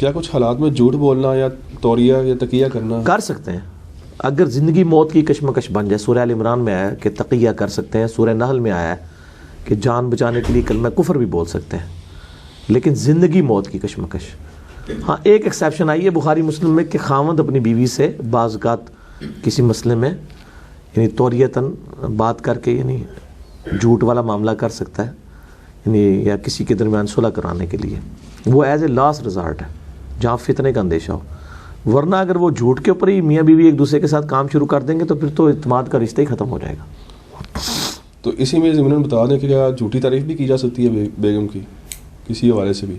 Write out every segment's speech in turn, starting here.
کیا کچھ حالات میں جھوٹ بولنا یا توریہ یا تقیہ کرنا کر سکتے ہیں؟ اگر زندگی موت کی کشمکش بن جائے، سورہ ال عمران میں آیا کہ تقیہ کر سکتے ہیں، سورہ نحل میں آیا ہے کہ جان بچانے کے لیے کلمہ کفر بھی بول سکتے ہیں، لیکن زندگی موت کی کشمکش، ہاں ایک ایکسیپشن آئی ہے بخاری مسلم میں کہ خاوند اپنی بیوی سے بعض اوقات کسی مسئلے میں یعنی توریتاً بات کر کے یعنی جھوٹ والا معاملہ کر سکتا ہے، یعنی یا کسی کے درمیان صلح کرانے کے لیے، وہ ایز اے لاسٹ ریزارٹ ہے جہاں فتنے کا اندیشہ ہو، ورنہ اگر وہ جھوٹ کے اوپر ہی میاں بیوی ایک دوسرے کے ساتھ کام شروع کر دیں گے تو پھر تو اعتماد کا رشتہ ہی ختم ہو جائے گا۔ تو اسی میں ضمن بتا دیں کہ کیا جھوٹی تعریف بھی کی جا سکتی ہے بیگم کی کسی حوالے سے بھی؟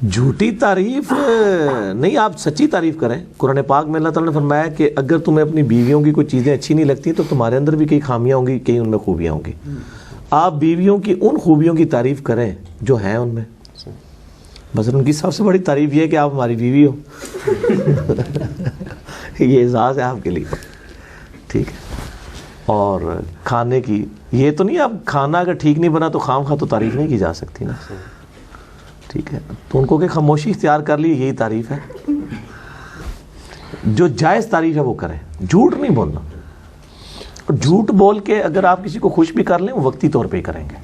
جھوٹی تعریف نہیں، آپ سچی تعریف کریں۔ قرآن پاک میں اللہ تعالیٰ نے فرمایا کہ اگر تمہیں اپنی بیویوں کی کوئی چیزیں اچھی نہیں لگتی تو تمہارے اندر بھی کئی خامیاں ہوں گی، کئی ان میں خوبیاں ہوں گی۔ آپ بیویوں کی ان خوبیوں کی تعریف کریں جو ہیں ان میں، مثلا ان کی سب سے بڑی تعریف یہ ہے کہ آپ ہماری بیوی ہو، یہ اعزاز ہے آپ کے لیے، ٹھیک ہے۔ اور کھانے کی یہ تو نہیں، اب کھانا اگر ٹھیک نہیں بنا تو خام خواہ تو تعریف نہیں کی جا سکتی نا، ٹھیک ہے، تو ان کو کہ خاموشی اختیار کر لی، یہی تعریف ہے۔ جو جائز تعریف ہے وہ کریں، جھوٹ نہیں بولنا، اور جھوٹ بول کے اگر آپ کسی کو خوش بھی کر لیں وہ وقتی طور پہ ہی کریں گے۔